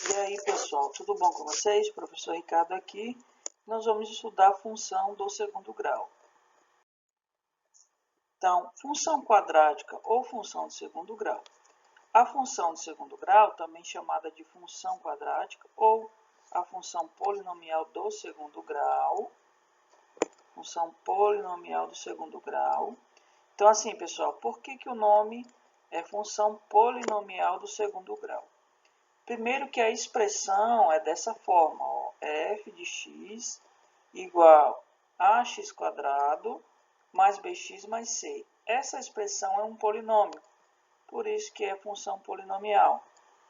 E aí, pessoal, tudo bom com vocês? Professor Ricardo aqui. Nós vamos estudar a função do segundo grau. Então, função quadrática ou função de segundo grau. A função de segundo grau, também chamada de função quadrática ou a função polinomial do segundo grau. Função polinomial do segundo grau. Então, assim, pessoal, por que o nome é função polinomial do segundo grau? Primeiro que a expressão é dessa forma, ó, f de x igual a x² mais bx mais c. Essa expressão é um polinômio, por isso que é função polinomial.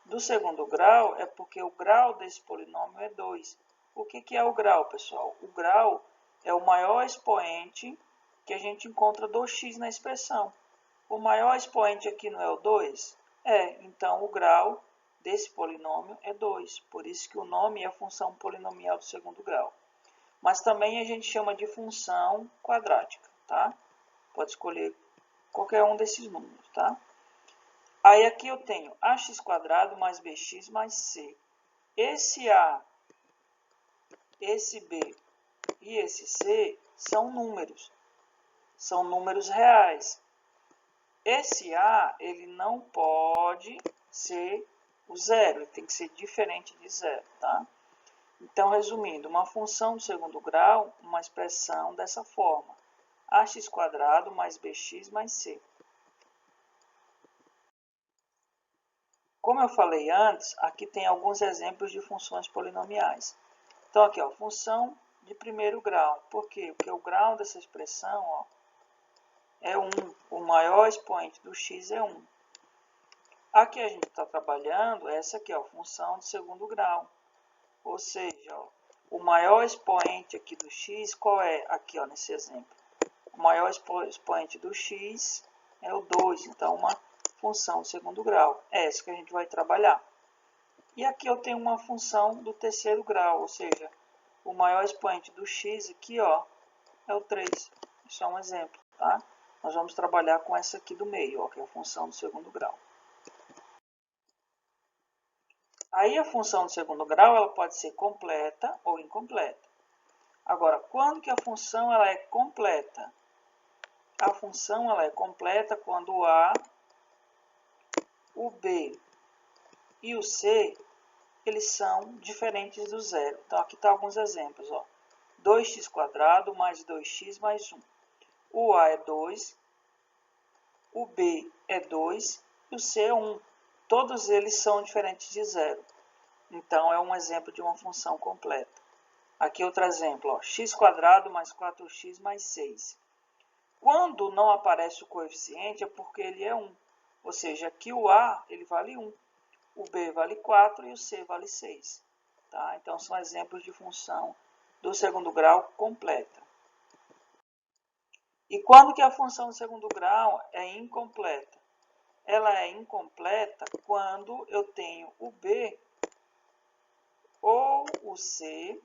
Do segundo grau é porque o grau desse polinômio é 2. O que é o grau, pessoal? O grau é o maior expoente que a gente encontra do x na expressão. O maior expoente aqui não é o 2? Então o grau desse polinômio é 2, por isso que o nome é função polinomial do segundo grau. Mas também a gente chama de função quadrática, tá? Pode escolher qualquer um desses números, tá? Aí aqui eu tenho ax² mais bx mais c. Esse a, esse b e esse c são números reais. Esse a, ele não pode ser o zero, ele tem que ser diferente de zero, tá? Então, resumindo, uma função do segundo grau, uma expressão dessa forma, ax² mais bx mais c. Como eu falei antes, aqui tem alguns exemplos de funções polinomiais. Então, aqui, ó, função de primeiro grau. Por quê? Porque o grau dessa expressão, ó, é 1. O maior expoente do x é 1. Aqui a gente está trabalhando essa aqui, ó, função de segundo grau. Ou seja, ó, o maior expoente aqui do x, qual é? Aqui, ó, nesse exemplo. O maior expoente do x é o 2. Então, uma função de segundo grau. É essa que a gente vai trabalhar. E aqui eu tenho uma função do terceiro grau, ou seja, o maior expoente do x aqui, ó, é o 3. Isso é um exemplo, tá? Nós vamos trabalhar com essa aqui do meio, ó, que é a função do segundo grau. Aí a função de segundo grau ela pode ser completa ou incompleta. Agora, quando que a função ela é completa? A função ela é completa quando o a, o b e o c eles são diferentes do zero. Então, aqui estão alguns exemplos. Ó. 2x² mais 2x mais 1. O a é 2, o b é 2 e o c é 1. Todos eles são diferentes de zero. Então, é um exemplo de uma função completa. Aqui outro exemplo, ó, x² mais 4x mais 6. Quando não aparece o coeficiente é porque ele é 1. Ou seja, aqui o a ele vale 1, o b vale 4 e o c vale 6. Tá? Então, são exemplos de função do segundo grau completa. E quando que a função do segundo grau é incompleta? Ela é incompleta quando eu tenho o b ou o c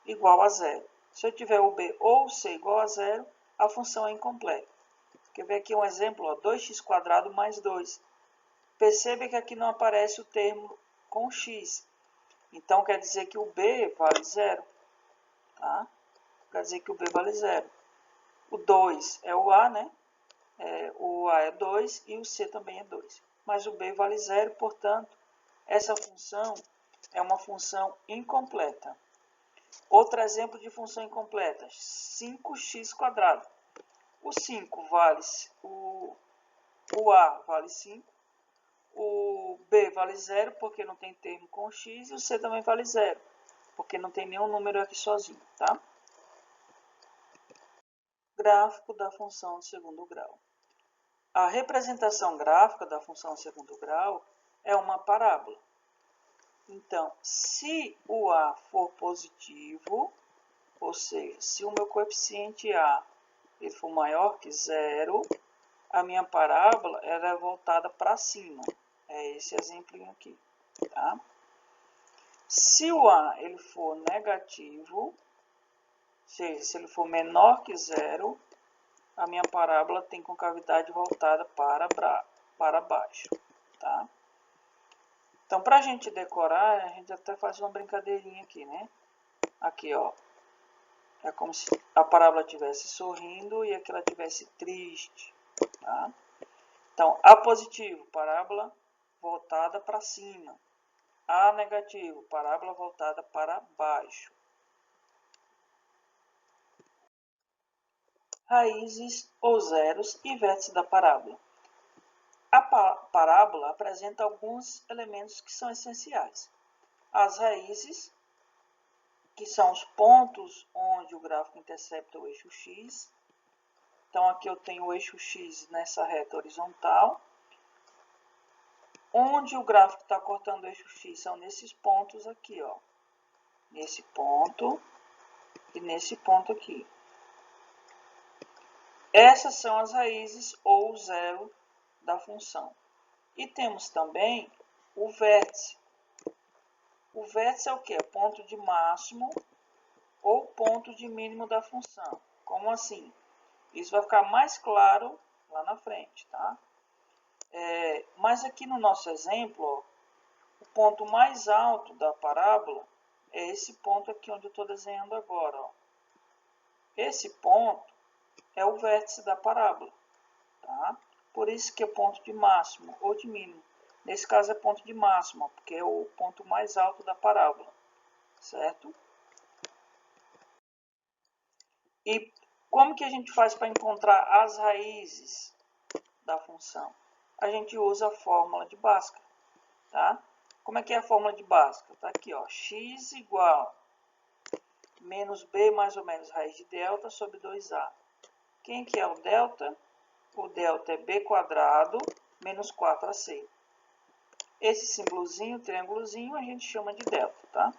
igual a zero. Se eu tiver o b ou o c igual a zero, a função é incompleta. Quer ver aqui um exemplo? Ó, 2x² mais 2. Perceba que aqui não aparece o termo com x. Então, quer dizer que o b vale zero. Tá? Quer dizer que o b vale zero. O 2 é o a, né? O a é 2 e o c também é 2. Mas o b vale zero, portanto, essa função é uma função incompleta. Outro exemplo de função incompleta, 5x². O 5 vale, o a vale 5, o b vale 0 porque não tem termo com x e o c também vale 0, porque não tem nenhum número aqui sozinho, tá? Gráfico da função de segundo grau. A representação gráfica da função de segundo grau é uma parábola. Então, se o a for positivo, ou seja, se o meu coeficiente a ele for maior que 0, a minha parábola ela é voltada para cima. É esse exemplinho aqui. Tá? Se o a ele for negativo, ou seja, se ele for menor que 0, a minha parábola tem concavidade voltada para baixo. Tá? Então, para a gente decorar, a gente até faz uma brincadeirinha aqui, né? Aqui, ó. É como se a parábola estivesse sorrindo e aqui ela estivesse triste, tá? Então, A positivo, parábola voltada para cima. A negativo, parábola voltada para baixo. Raízes ou zeros e vértices da parábola. A parábola apresenta alguns elementos que são essenciais. As raízes, que são os pontos onde o gráfico intercepta o eixo x. Então, aqui eu tenho o eixo x nessa reta horizontal. Onde o gráfico está cortando o eixo x são nesses pontos aqui, ó. Nesse ponto e nesse ponto aqui. Essas são as raízes ou o zero da função. E temos também o vértice. O vértice é o quê? É ponto de máximo ou ponto de mínimo da função. Como assim? Isso vai ficar mais claro lá na frente, tá? Mas aqui no nosso exemplo, ó, o ponto mais alto da parábola é esse ponto aqui onde eu estou desenhando agora. Ó. Esse ponto é o vértice da parábola. Tá? Por isso que é ponto de máximo ou de mínimo. Nesse caso é ponto de máximo, porque é o ponto mais alto da parábola. Certo? E como que a gente faz para encontrar as raízes da função? A gente usa a fórmula de Bhaskara. Tá? Como é que é a fórmula de Bhaskara? Está aqui, ó, x igual menos b mais ou menos raiz de delta sobre 2a. Quem que é o delta? O delta é b quadrado menos 4ac. Esse símbolozinho, triângulozinho, a gente chama de delta, tá?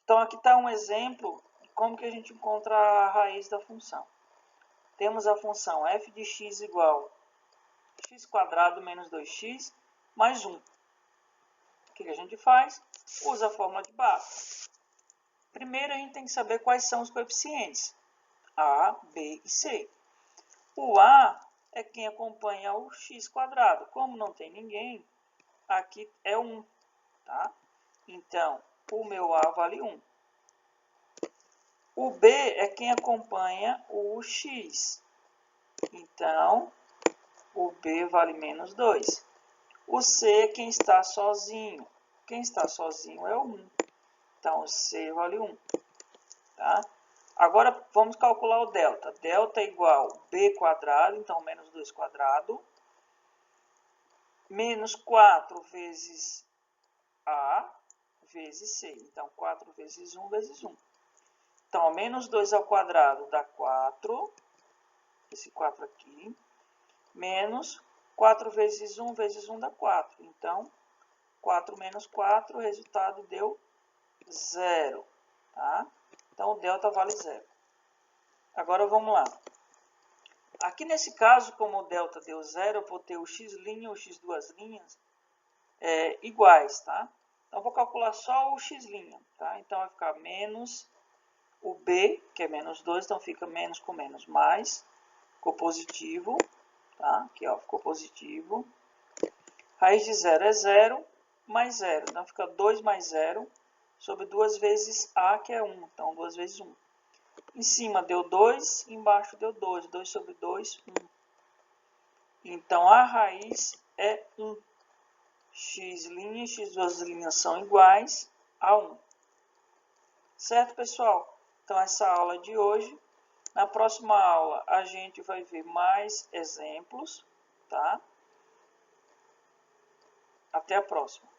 Então, aqui está um exemplo de como que a gente encontra a raiz da função. Temos a função f de x igual x quadrado menos 2x mais 1. O que a gente faz? Usa a fórmula de Bhaskara. Primeiro, a gente tem que saber quais são os coeficientes. A, B e C. O A é quem acompanha o x quadrado. Como não tem ninguém, aqui é 1. Tá? Então, o meu A vale 1. O B é quem acompanha o x. Então, o B vale menos 2. O C é quem está sozinho. Quem está sozinho é o 1. Então, o C vale 1. Tá? Agora, vamos calcular o delta. Delta é igual a b quadrado, então menos 2 quadrado, menos 4 vezes a vezes c. Então, 4 vezes 1 vezes 1. Então, menos 2 ao quadrado dá 4, esse 4 aqui, menos 4 vezes 1 vezes 1 dá 4. Então, 4 menos 4, o resultado deu 0. Tá? Então, o delta vale 0. Agora, vamos lá. Aqui nesse caso, como o delta deu 0, eu vou ter o x' e o x duas linhas iguais, tá? Então, eu vou calcular só o x', tá? Então, vai ficar menos o b, que é menos 2, então fica menos com menos mais, ficou positivo, tá? Aqui, ó, ficou positivo. Raiz de 0 é 0, mais 0, então fica 2 mais 0, sobre 2 vezes a, que é 1, então 2 vezes 1. Em cima deu 2, embaixo deu 2. 2 sobre 2, 1. Então, a raiz é 1. X' e x duas linhas são iguais a 1. Certo, pessoal? Então, essa aula de hoje. Na próxima aula, a gente vai ver mais exemplos, tá? Até a próxima.